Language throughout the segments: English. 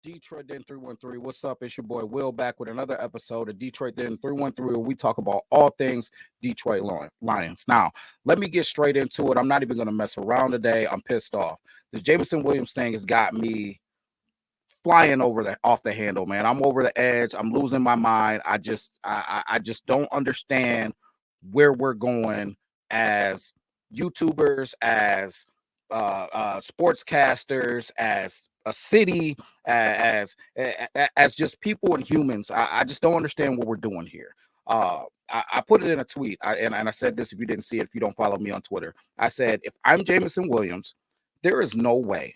Detroit Den 313. What's up? It's your boy Will back with another episode of Detroit Den 313 where we talk about all things Detroit Lions. Now, let me get straight into it. I'm not even going to mess around today. I'm pissed off. This Jameson Williams thing has got me flying off the handle, man. I'm over the edge. I'm losing my mind. I just don't understand where we're going as YouTubers, as sportscasters, as a city, as just people and humans. I just don't understand what we're doing here. I put it in a tweet, and I said this if you didn't see it, if you don't follow me on Twitter. I said, if I'm Jameson Williams, there is no way,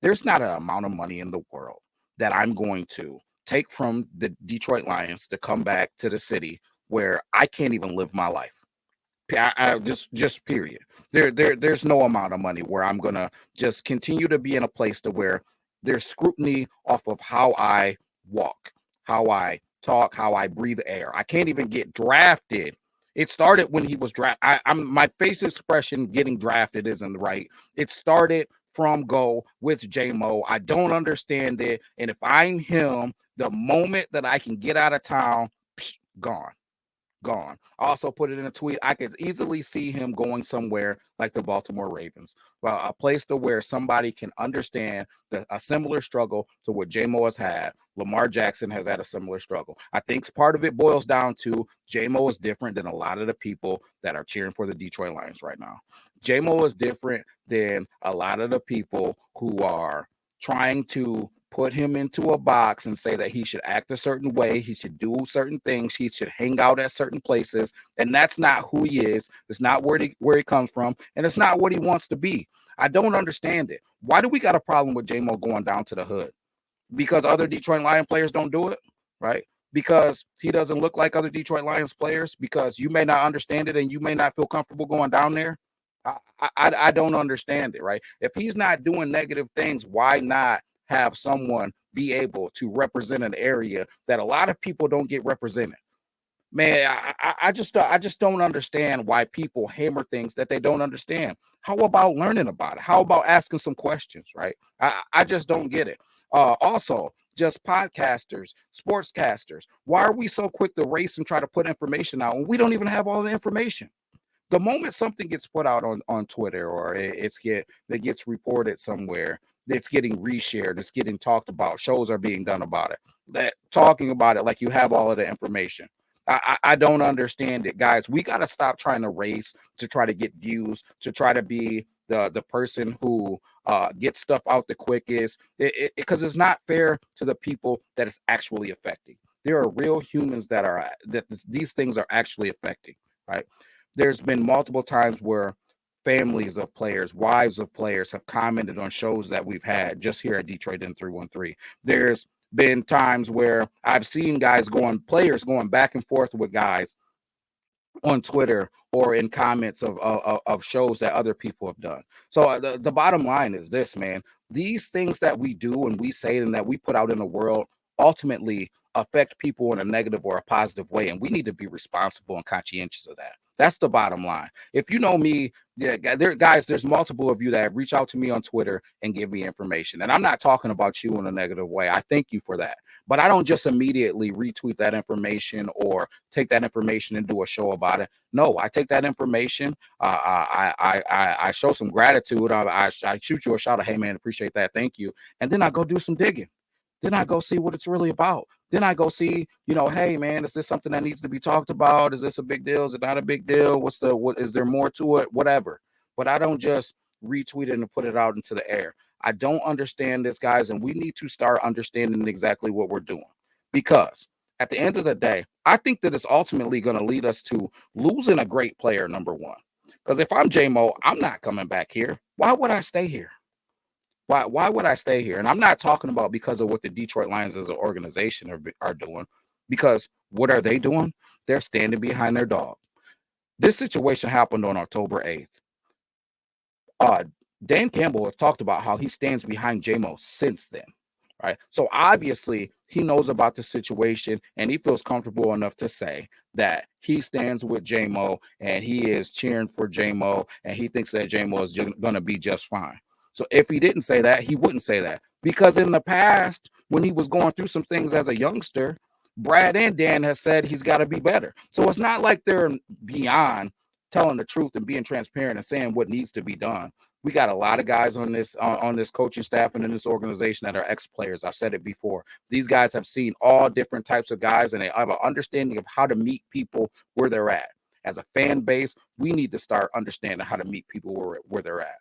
there's not an amount of money in the world that I'm going to take from the Detroit Lions to come back to the city where I can't even live my life. Just period. There's no amount of money where I'm gonna just continue to be in a place to where there's scrutiny off of how I walk, how I talk, how I breathe air. I can't even get drafted. It started when he was drafted. I'm my face expression getting drafted isn't right. It started from go with JMO. I don't understand it. And if I'm him, the moment that I can get out of town, gone. Gone. I also put it in a tweet. I could easily see him going somewhere like the Baltimore Ravens, well, a place to where somebody can understand a similar struggle to what J-Mo has had. Lamar Jackson has had a similar struggle. I think part of it boils down to J-Mo is different than a lot of the people that are cheering for the Detroit Lions right now. J-Mo is different than a lot of the people who are trying to put him into a box and say that he should act a certain way, he should do certain things, he should hang out at certain places, and that's not who he is. It's not where he comes from, and it's not what he wants to be. I don't understand it. Why do we got a problem with J-Mo going down to the hood? Because other Detroit Lion players don't do it, right? Because he doesn't look like other Detroit Lions players, because you may not understand it and you may not feel comfortable going down there. I don't understand it, right? If he's not doing negative things, why not have someone be able to represent an area that a lot of people don't get represented? Man, I just don't understand why people hammer things that they don't understand. How about learning about it? How about asking some questions, right? I just don't get it. Also, just podcasters, sportscasters, why are we so quick to race and try to put information out when we don't even have all the information? The moment something gets put out on Twitter, or it gets reported somewhere, it's getting reshared, it's getting talked about, shows are being done about it, that talking about it like you have all of the information. I don't understand it, guys. We got to stop trying to race to try to get views, to try to be the person who gets stuff out the quickest, because it's not fair to the people that it's actually affecting. There are real humans that these things are actually affecting, right? There's been multiple times where families of players, wives of players have commented on shows that we've had just here at Detroit in 313. There's been times where I've seen players going back and forth with guys on Twitter or in comments of shows that other people have done. So the bottom line is this, man. These things that we do and we say and that we put out in the world ultimately affect people in a negative or a positive way, and we need to be responsible and conscientious of that. That's the bottom line. If you know me, yeah, there's multiple of you that have reached out to me on Twitter and give me information. And I'm not talking about you in a negative way. I thank you for that. But I don't just immediately retweet that information or take that information and do a show about it. No, I take that information. I show some gratitude. I shoot you a shout out. Hey, man, appreciate that. Thank you. And then I go do some digging. Then I go see what it's really about. Then I go see, hey, man, is this something that needs to be talked about? Is this a big deal? Is it not a big deal? What is there more to it? Whatever. But I don't just retweet it and put it out into the air. I don't understand this, guys, and we need to start understanding exactly what we're doing. Because at the end of the day, I think that it's ultimately going to lead us to losing a great player, number one. Because if I'm J-Mo, I'm not coming back here. Why would I stay here? Why would I stay here? And I'm not talking about because of what the Detroit Lions as an organization are doing, because what are they doing? They're standing behind their dog. This situation happened on October 8th. Dan Campbell has talked about how he stands behind J-Mo since then, right? So obviously he knows about the situation and he feels comfortable enough to say that he stands with J-Mo and he is cheering for J-Mo and he thinks that J-Mo is going to be just fine. So if he didn't say that, he wouldn't say that, because in the past, when he was going through some things as a youngster, Brad and Dan has said he's got to be better. So it's not like they're beyond telling the truth and being transparent and saying what needs to be done. We got a lot of guys on this coaching staff and in this organization that are ex-players. I've said it before. These guys have seen all different types of guys, and they have an understanding of how to meet people where they're at. As a fan base, we need to start understanding how to meet people where they're at.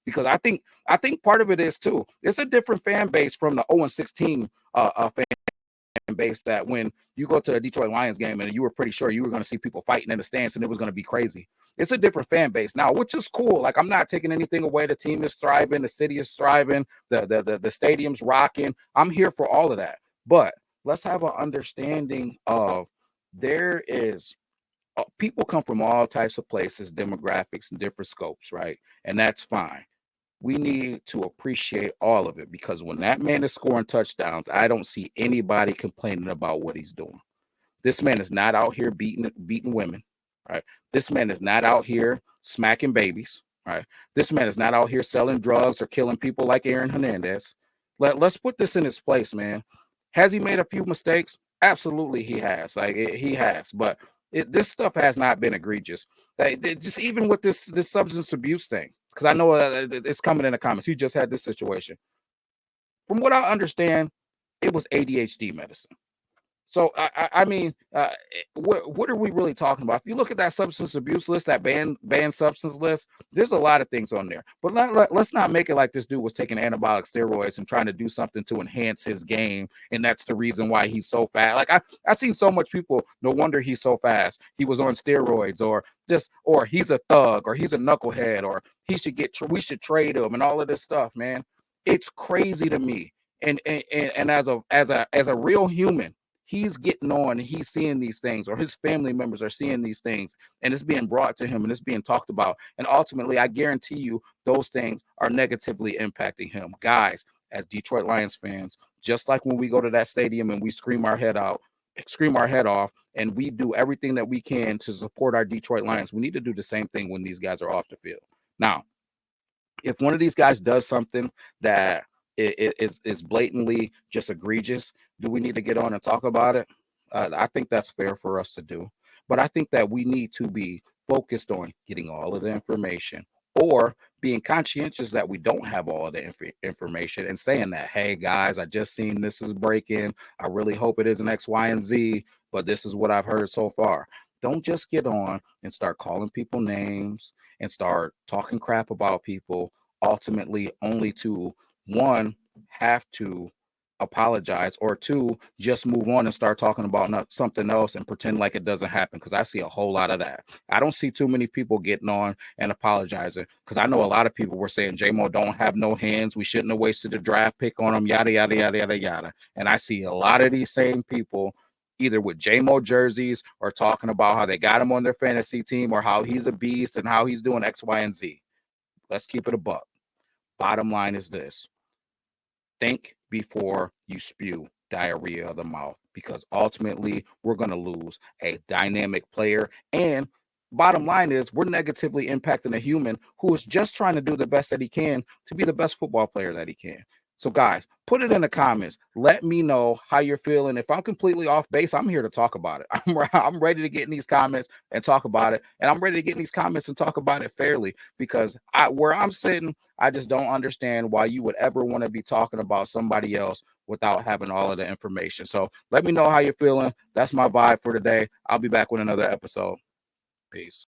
Because I think part of it is too. It's a different fan base from the 0-16 fan base that when you go to a Detroit Lions game and you were pretty sure you were going to see people fighting in the stands and it was going to be crazy. It's a different fan base now, which is cool. Like, I'm not taking anything away. The team is thriving. The city is thriving. The stadium's rocking. I'm here for all of that. But let's have an understanding of there is people come from all types of places, demographics, and different scopes, right? And that's fine. We need to appreciate all of it, because when that man is scoring touchdowns, I don't see anybody complaining about what he's doing. This man is not out here beating women, right? This man is not out here smacking babies, right? This man is not out here selling drugs or killing people like Aaron Hernandez. Let's put this in its place, man. Has he made a few mistakes? Absolutely, he has. He has, but this stuff has not been egregious. Just even with this substance abuse thing, because I know it's coming in the comments. You just had this situation. From what I understand, it was ADHD medicine. So, I mean, what are we really talking about? If you look at that substance abuse list, that banned substance list, there's a lot of things on there. But let's not make it like this dude was taking anabolic steroids and trying to do something to enhance his game, and that's the reason why he's so fast. Like, I've seen so much people, no wonder he's so fast. He was on steroids, or he's a thug, or he's a knucklehead, or we should trade him, and all of this stuff, man. It's crazy to me. And as a real human, he's getting on and he's seeing these things, or his family members are seeing these things, and it's being brought to him and it's being talked about. And ultimately, I guarantee you those things are negatively impacting him. Guys, as Detroit Lions fans, just like when we go to that stadium and we scream our head off, and we do everything that we can to support our Detroit Lions, we need to do the same thing when these guys are off the field. Now, if one of these guys does something that is blatantly just egregious, do we need to get on and talk about it? I think that's fair for us to do. But I think that we need to be focused on getting all of the information, or being conscientious that we don't have all of the information and saying that, hey, guys, I just seen this is breaking. I really hope it isn't X, Y, and Z, but this is what I've heard so far. Don't just get on and start calling people names and start talking crap about people, ultimately only to, one, have to apologize, or two, just move on and start talking about something else and pretend like it doesn't happen, because I see a whole lot of that. I don't see too many people getting on and apologizing, because I know a lot of people were saying J-Mo don't have no hands, we shouldn't have wasted the draft pick on him, yada, yada, yada, yada, yada. And I see a lot of these same people either with J-Mo jerseys or talking about how they got him on their fantasy team, or how he's a beast and how he's doing X, Y, and Z. Let's keep it a buck. Bottom line is this: think before you spew diarrhea of the mouth, because ultimately we're going to lose a dynamic player. And bottom line is, we're negatively impacting a human who is just trying to do the best that he can to be the best football player that he can. So guys, put it in the comments. Let me know how you're feeling. If I'm completely off base, I'm here to talk about it. I'm ready to get in these comments and talk about it. And I'm ready to get in these comments and talk about it fairly, because where I'm sitting, I just don't understand why you would ever want to be talking about somebody else without having all of the information. So let me know how you're feeling. That's my vibe for today. I'll be back with another episode. Peace.